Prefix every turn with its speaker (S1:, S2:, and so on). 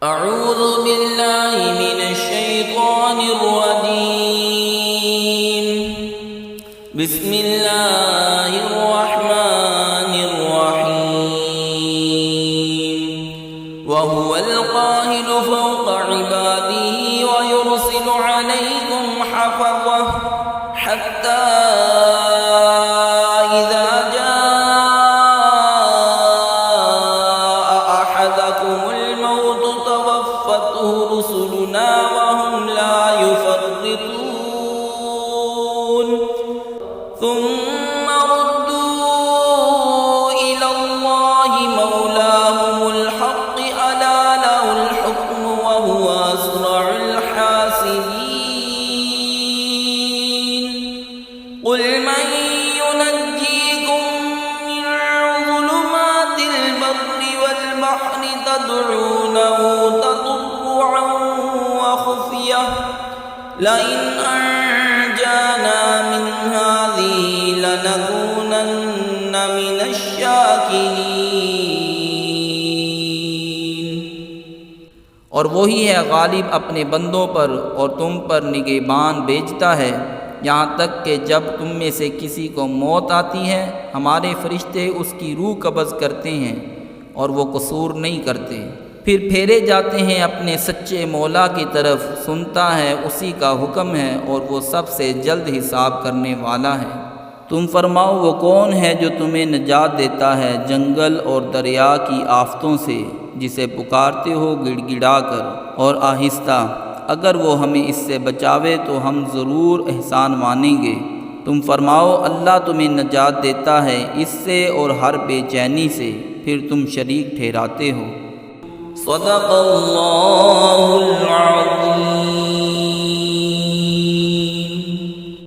S1: أعوذ بالله من الشيطان الرجيم. بسم الله الرحمن الرحيم. وهو القاهر فوق عباده ويرسل عليكم حفظة حتى إذا جاء أحدكم الموت توفته رسلنا وهم لا يفرطون ثم ردوا إلى الله مولاهم الحق ألا له الحكم وهو أسرع الحاسبين. قل من ينجيكم من ظلمات البر والبحر تدعونه تضرعا وخفية لئن أنجانا من هذه لنكونن من الشاكرين.
S2: اور وہی ہے غالب اپنے بندوں پر اور تم پر نگہبان بھیجتا ہے یہاں تک کہ جب تم میں سے کسی کو موت آتی ہے ہمارے فرشتے اس کی روح قبض کرتے ہیں اور وہ قصور نہیں کرتے، پھر پھیرے جاتے ہیں اپنے سچے مولا کی طرف، سنتا ہے اسی کا حکم ہے اور وہ سب سے جلد حساب کرنے والا ہے. تم فرماؤ وہ کون ہے جو تمہیں نجات دیتا ہے جنگل اور دریا کی آفتوں سے، جسے پکارتے ہو گڑ گڑا کر اور آہستہ، اگر وہ ہمیں اس سے بچاوے تو ہم ضرور احسان مانیں گے. تم فرماؤ اللہ تمہیں نجات دیتا ہے اس سے اور ہر بے چینی سے، پھر تم شریک ٹھہراتے ہو.
S1: صدق اللہ